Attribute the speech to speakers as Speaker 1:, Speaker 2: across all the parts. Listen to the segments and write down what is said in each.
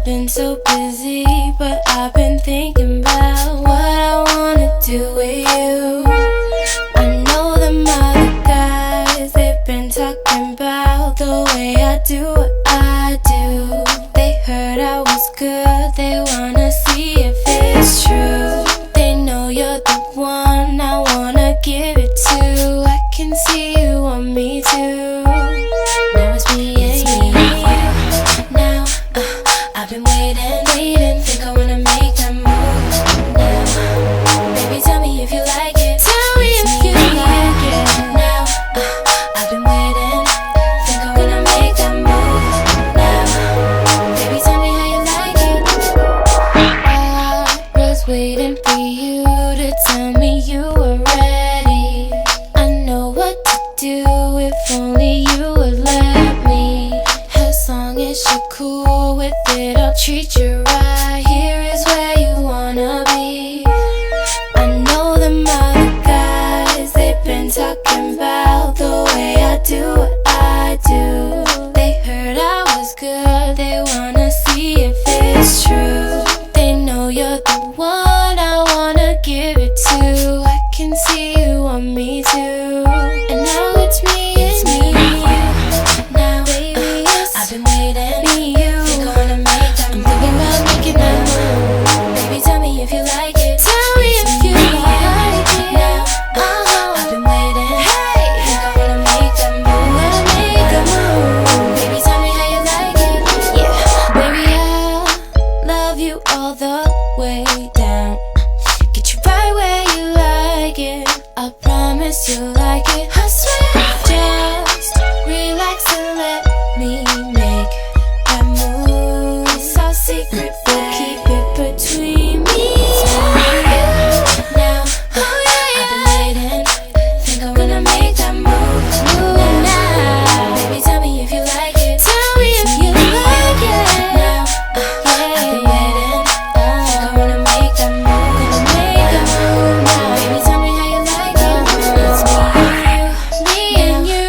Speaker 1: I've been so busy, but I've been thinking about what I wanna do with you. I know them other guys, they've been talking about the way I do what I do. They heard I was good, they wanna see if it's true. They know you're the one I wanna give it to. I can see you want me too. Now it's me and you. Now I've been waiting, think I wanna make that move now. Baby, tell me if you like it. Tell me if you like it. Now I've been waiting, think I wanna make that move now. Baby, tell me how you like it. I was waiting for you to tell me you were ready. I know what to do if only you would let me. As long as you're cool with it, I'll treat you right. Here is where you wanna be. I know them other guys, they've been talking about the way I do what I do. They heard I was good, they wanna see if it's true. They know you're the one I wanna give it to. I can see you want me too. And now it's me and you. Now baby, I've been waiting. Me, you. Think I wanna make that move. I'm thinking about making that move. Baby, tell me if you like it. Tell me if you like it. Now I've been waiting. Hey, think I wanna make that move. Make that move. Baby, tell me how you like it. Yeah, baby, I'll love you all the way down. Get you right where you like it. I promise you'll like it. I swear. Just relax and let me make that move. It's our secret, but keep it between me and you. Now I've been waiting, think I wanna make that move now. Baby, tell me if you like it. Tell me if you like it. Now I've been waiting, think I wanna make that move. Gonna make that move now. Baby, tell me how you like it. It's me and you.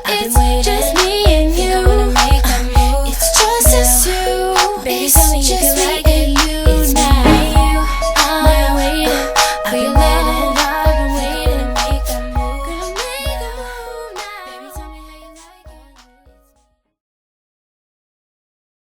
Speaker 1: It's just me and you. Think I wanna make that move. It's just us two. Baby, tell me if you like it.